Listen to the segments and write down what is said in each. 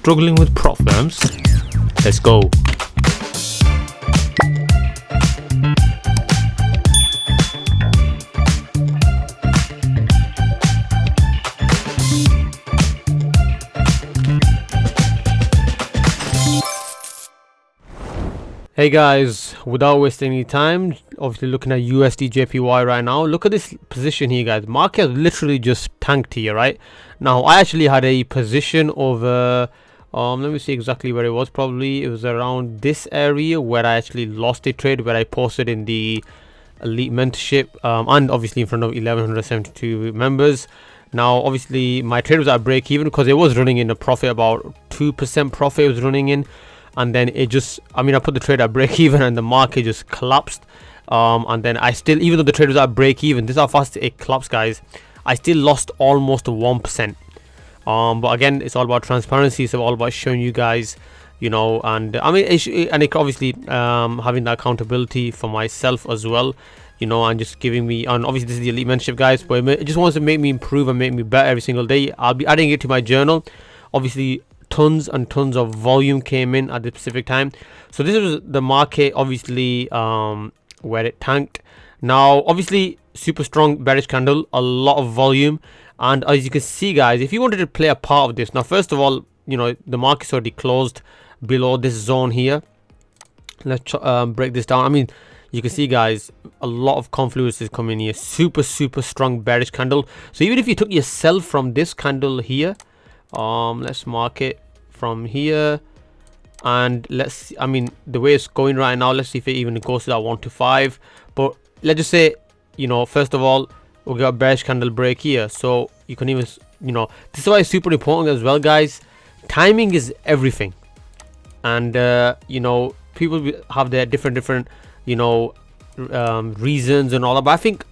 struggling with prop firms? Let's go. Hey guys, without wasting any time, obviously looking at USD JPY right now. Look at this position here, guys. Market has literally just tanked here, right? Now I actually had a position over let me see exactly where it was. Probably it was around this area where I actually lost a trade, where I posted in the elite mentorship, and obviously in front of 1172 members. Now obviously my trade was at break even because it was running in a profit, about 2% profit it was running in. And then it just, I put the trade at break even and the market just collapsed. And then I still, even though the trade was at break even, this is how fast it collapsed, guys. I still lost almost 1%. But again, it's all about transparency. It's all about showing you guys, and it obviously having that accountability for myself as well, and just giving me, and obviously this is the elite mentorship, guys, but it just wants to make me improve and make me better every single day. I'll be adding it to my journal. Obviously tons and tons of volume came in at the specific time. So this was the market, obviously, where it tanked. Now obviously super strong bearish candle, a lot of volume, and as you can see, guys, if you wanted to play a part of this, now first of all, the market's already closed below this zone here. Let's break this down. You can see, guys, a lot of Confluence is coming here. Super strong bearish candle. So even if you took yourself from this candle here, let's mark it from here, and let's the way it's going right now, let's see if it even goes to that 1 to 5. But let's just say, first of all, we got a bearish candle break here, so you can even, this is why it's super important as well, guys. Timing is everything. And people have their different reasons and all that, but I think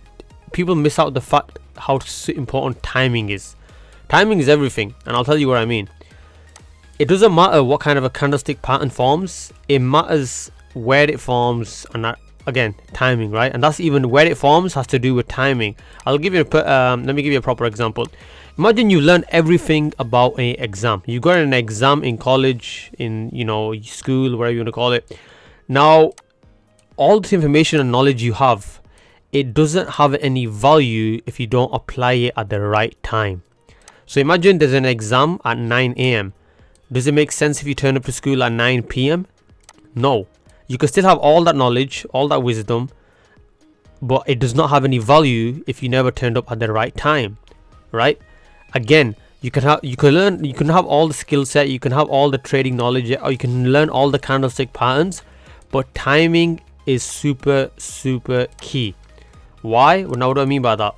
people miss out the fact how important timing is. Timing is everything, and I'll tell you what I mean. It doesn't matter what kind of a candlestick pattern forms, it matters where it forms, and that, again, timing, right? And that's even where it forms has to do with timing. I'll give you let me give you a proper example. Imagine you learn everything about an exam. You got an exam in college, in school, whatever you want to call it. Now all this information and knowledge you have, it doesn't have any value if you don't apply it at the right time. So imagine there's an exam at 9 AM. Does it make sense if you turn up to school at 9 PM? No. You can still have all that knowledge, all that wisdom, but it does not have any value if you never turned up at the right time, right? Again, you can have all the skill set, you can have all the trading knowledge, or you can learn all the candlestick patterns, but timing is super key. Why? Well, now what do I mean by that?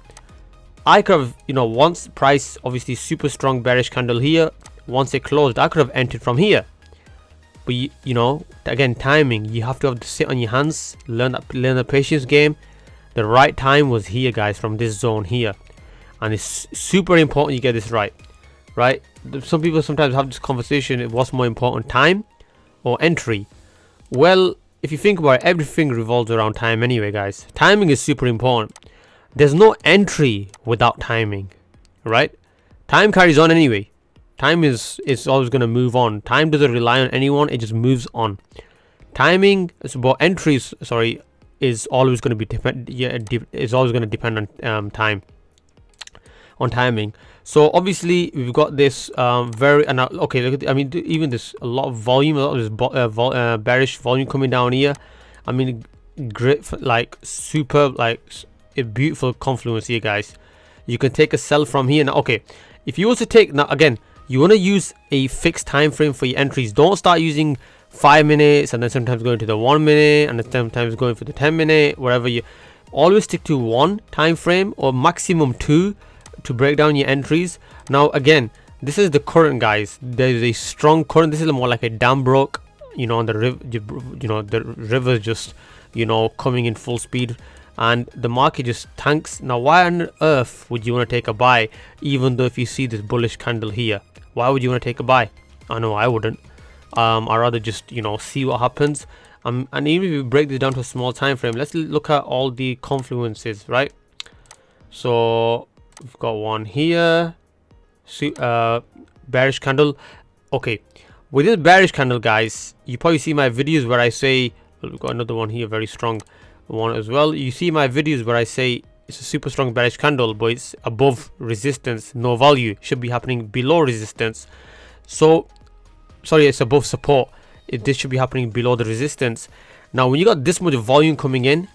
I could have, once price, obviously super strong bearish candle here, once it closed, I could have entered from here. But again, timing, you have to sit on your hands, learn the patience game. The right time was here, guys, from this zone here, and it's super important you get this right. Some people sometimes have this conversation, what's more important, time or entry? Well, if you think about it, everything revolves around time anyway, guys. Timing is super important. There's no entry without timing, right? Time carries on anyway. Time is always going to move on. Time doesn't rely on anyone, it just moves on. Timing, but entries, sorry, is always going to be is always going to depend on timing. So obviously we've got this okay, look at even this, a lot of volume, a lot of this bearish volume coming down here. Great, like super, like a beautiful Confluence here, guys. You can take a sell from here. Now, okay, if you also take, now again, you want to use a fixed time frame for your entries. Don't start using 5 minutes and then sometimes going to the 1 minute and then sometimes going for the 10-minute, whatever. You always stick to 1 time frame or maximum 2 to break down your entries. Now again, this is the current, guys. There is a strong current. This is more like a dam broke, on the river, the river just coming in full speed, and the market just tanks. Now why on earth would you want to take a buy, even though if you see this bullish candle here? Why would you want to take a buy? I know I wouldn't. I'd rather just see what happens. And even if you break this down to a small time frame, let's look at all the confluences, right? So we've got one here, bearish candle. Okay, with this bearish candle, guys, you probably see my videos where I say, well, we've got another one here, very strong one as well. You see my videos where I say it's a super strong bearish candle, but it's above resistance, no value, should be happening below resistance. So sorry, it's above support, this should be happening below the resistance. Now when you got this much volume coming in,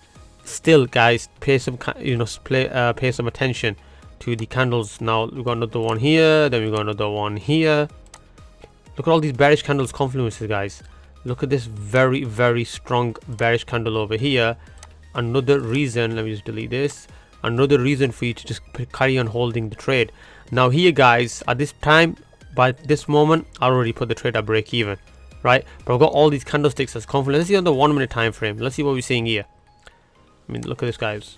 still guys, pay some pay some attention to the candles. Now we've got another one here, then we've got another one here. Look at all these bearish candles, confluences, guys. Look at this very, very strong bearish candle over here. Another reason, let me just delete this, another reason for you to just carry on holding the trade. Now here, guys, at this time, by this moment, I already put the trade at break even, right? But I've got all these candlesticks as confluence. Let's see on the 1 minute time frame. Let's see what we're seeing here. I mean, look at this, guys.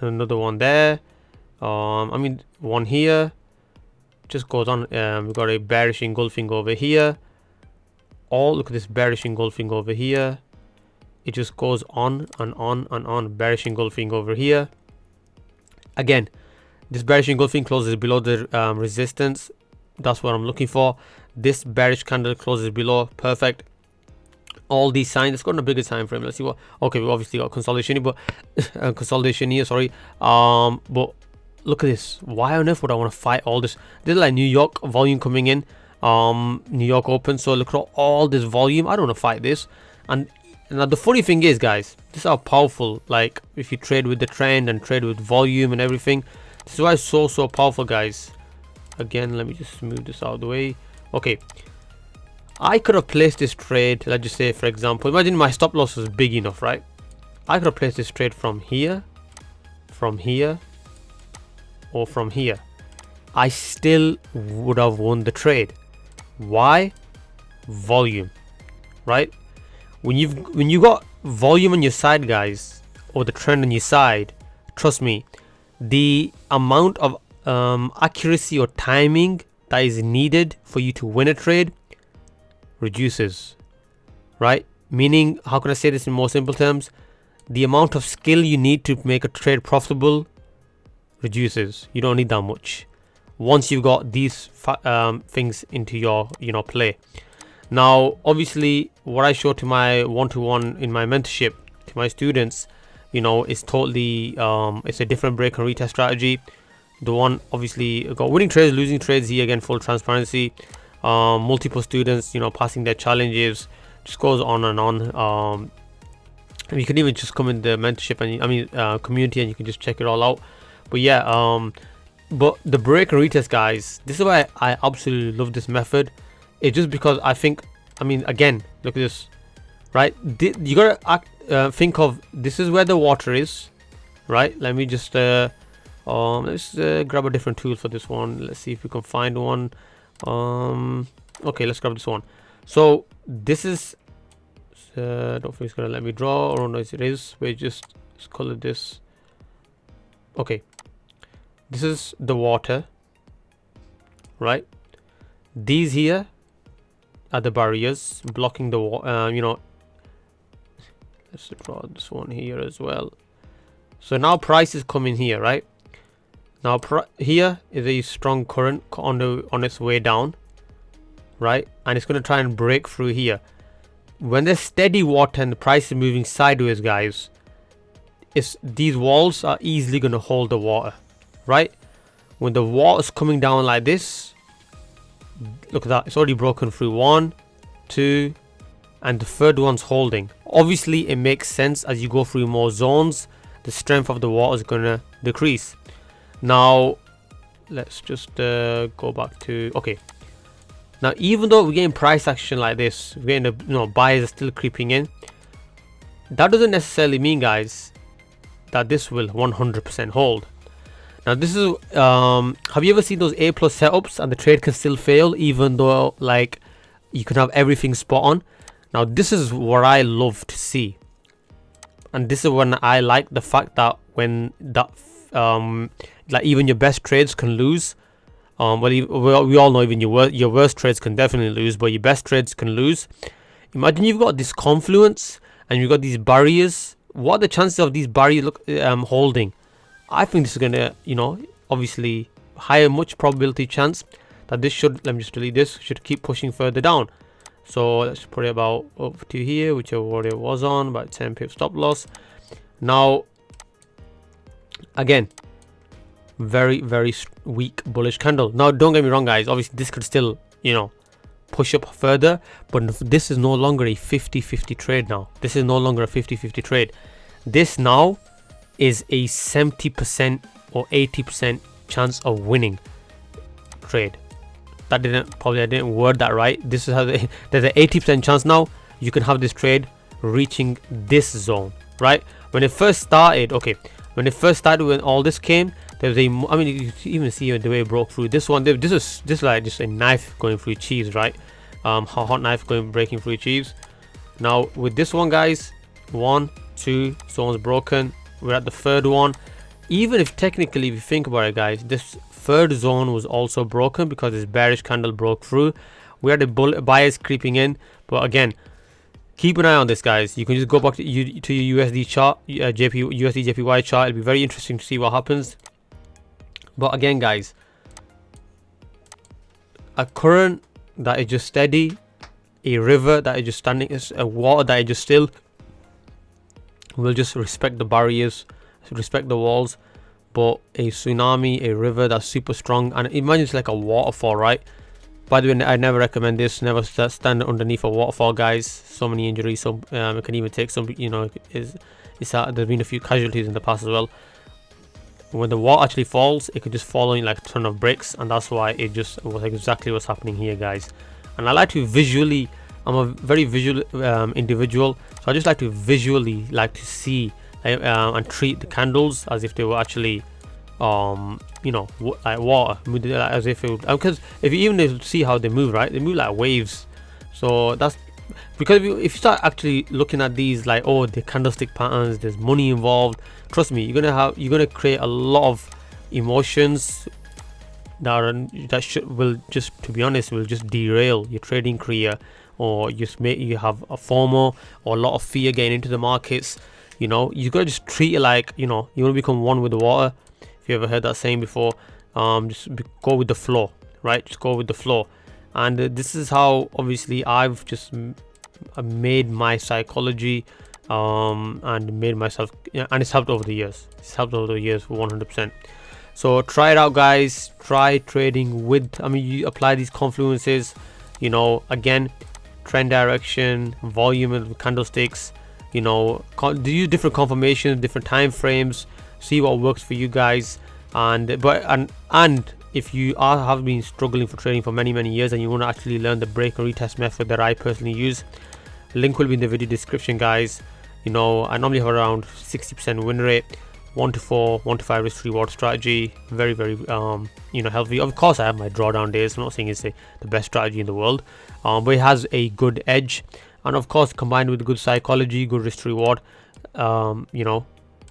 Another one there. I mean, one here. Just goes on. We've got a bearish engulfing over here. Look at this bearish engulfing over here. It just goes on and on and on. Bearish engulfing over here. Again, this bearish engulfing closes below the resistance. That's what I'm looking for. This bearish candle closes below. Perfect. All these signs. Let's go on a bigger time frame. Let's see what. Okay, we obviously got consolidation, but consolidation here. Sorry. But look at this. Why on earth would I want to fight all this? This is like New York volume coming in. New York open. So look at all this volume. I don't want to fight this. And now the funny thing is, guys, this is how powerful. Like if you trade with the trend and trade with volume and everything, this is why it's so powerful, guys. Again, let me just move this out of the way. Okay, I could have placed this trade. Let's just say, for example, imagine my stop loss was big enough, right? I could have placed this trade from here, or from here. I still would have won the trade. Why? Volume, right? When you got volume on your side, guys, or the trend on your side, trust me, the amount of accuracy or timing that is needed for you to win a trade reduces, right? Meaning, how can I say this in more simple terms? The amount of skill you need to make a trade profitable reduces. You don't need that much once you've got these things into your play. Now obviously what I show to my one-to-one in my mentorship to my students, is totally it's a different break and retest strategy. The one obviously got winning trades, losing trades here, again full transparency, multiple students passing their challenges, just goes on and on. And you can even just come in the mentorship and community, and you can just check it all out. But yeah, but the break and retest, guys, this is why I absolutely love this method. It's just because I think, again, look at this, right? You gotta think of, this is where the water is, right? Let me just let's grab a different tool for this one. Let's see if we can find one. Okay, let's grab this one. So this is don't think it's gonna let me draw, or no, it is. We just color this. Okay, this is the water, right? These here are the barriers blocking the water. Let's draw this one here as well. So now price is coming here, right? Now here is a strong current on its way down, right? And it's going to try and break through here. When there's steady water and the price is moving sideways, guys, these walls are easily going to hold the water, right? When the water is coming down like this, look at that, it's already broken through 1, 2, and the third one's holding. Obviously it makes sense, as you go through more zones, the strength of the water is going to decrease. Now let's just go back to, okay, now even though we're getting price action like this, we're getting buyers are still creeping in, that doesn't necessarily mean, guys, that this will 100% hold. Now this is have you ever seen those A+ setups and the trade can still fail even though like you can have everything spot on? Now this is what I love to see, and this is when I like the fact that when that like even your best trades can lose. Well, we all know even your worst trades can definitely lose, but your best trades can lose. Imagine you've got this confluence and you've got these barriers. What are the chances of these barriers holding? I think this is gonna, obviously much probability chance that this should, let me just delete this, should keep pushing further down. So let's put it about up to here, whichever order it was on, about 10 pip stop loss. Now again, very weak bullish candle. Now don't get me wrong guys, obviously this could still, you know, push up further, but this is no longer a 50-50 trade. Now this is no longer a 50-50 trade. This now is a 70% or 80% chance of winning trade. That I didn't word that right. This is how there's an 80% chance now you can have this trade reaching this zone, right? When it first started, okay, when it first started, when all this came, there was a, I mean, you can even see the way it broke through. This one, this is like just a knife going through cheese, right? Hot knife breaking through cheese. Now with this one guys, 1, 2 zones broken. We're at the third one. Even if technically, if you think about it guys, this third zone was also broken because this bearish candle broke through. We had a buyers creeping in, but again, keep an eye on this guys. You can just go back to your USD chart, USD JPY chart. It'll be very interesting to see what happens. But again guys, a current that is just steady, a river that is just standing, a water that is just still, will just respect the barriers, respect the walls. But a tsunami, a river that's super strong, and imagine it's like a waterfall, right? By the way, I never recommend this. Never stand underneath a waterfall, guys. So many injuries. So it can even take some, you know, there's been a few casualties in the past as well. When the water actually falls, it could just fall in like a ton of bricks, and that's why it just was exactly what's happening here, guys. And I like to visually, I'm a very visual individual, so I just like to visually see and treat the candles as if they were actually you know, like water, as if it would, because if you even see how they move, right, they move like waves. So that's because if you start actually looking at these like, oh, the candlestick patterns, there's money involved, trust me, you're gonna create a lot of emotions will just, to be honest, will just derail your trading career, or just make you have a FOMO or a lot of fear getting into the markets. You know, you gotta just treat it like, you know, you want to become one with the water. If you ever heard that saying before, just go with the flow, right? Just go with the flow. And this is how obviously I've just made my psychology and made myself, and it's helped over the years. It's helped over the years for 100%. So try it out, guys. Try trading with, I mean, you apply these confluences, you know, again, trend direction, volume of candlesticks, you know, do different confirmations, different time frames, see what works for you guys. And if you have been struggling for trading for many years and you want to actually learn the break and retest method that I personally use, link will be in the video description, guys. You know, I normally have around 60% win rate, 1 to 4, 1 to 5 risk reward strategy, very you know, healthy. Of course I have my drawdown days. I'm not saying it's the best strategy in the world, but it has a good edge. And of course, combined with good psychology, good risk reward, you know,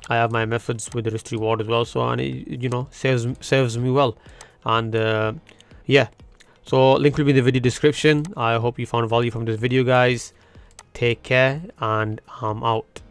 I have my methods with the risk reward as well. So, and it, you know, serves me well. And yeah, so link will be in the video description. I hope you found value from this video, guys. Take care, and I'm out.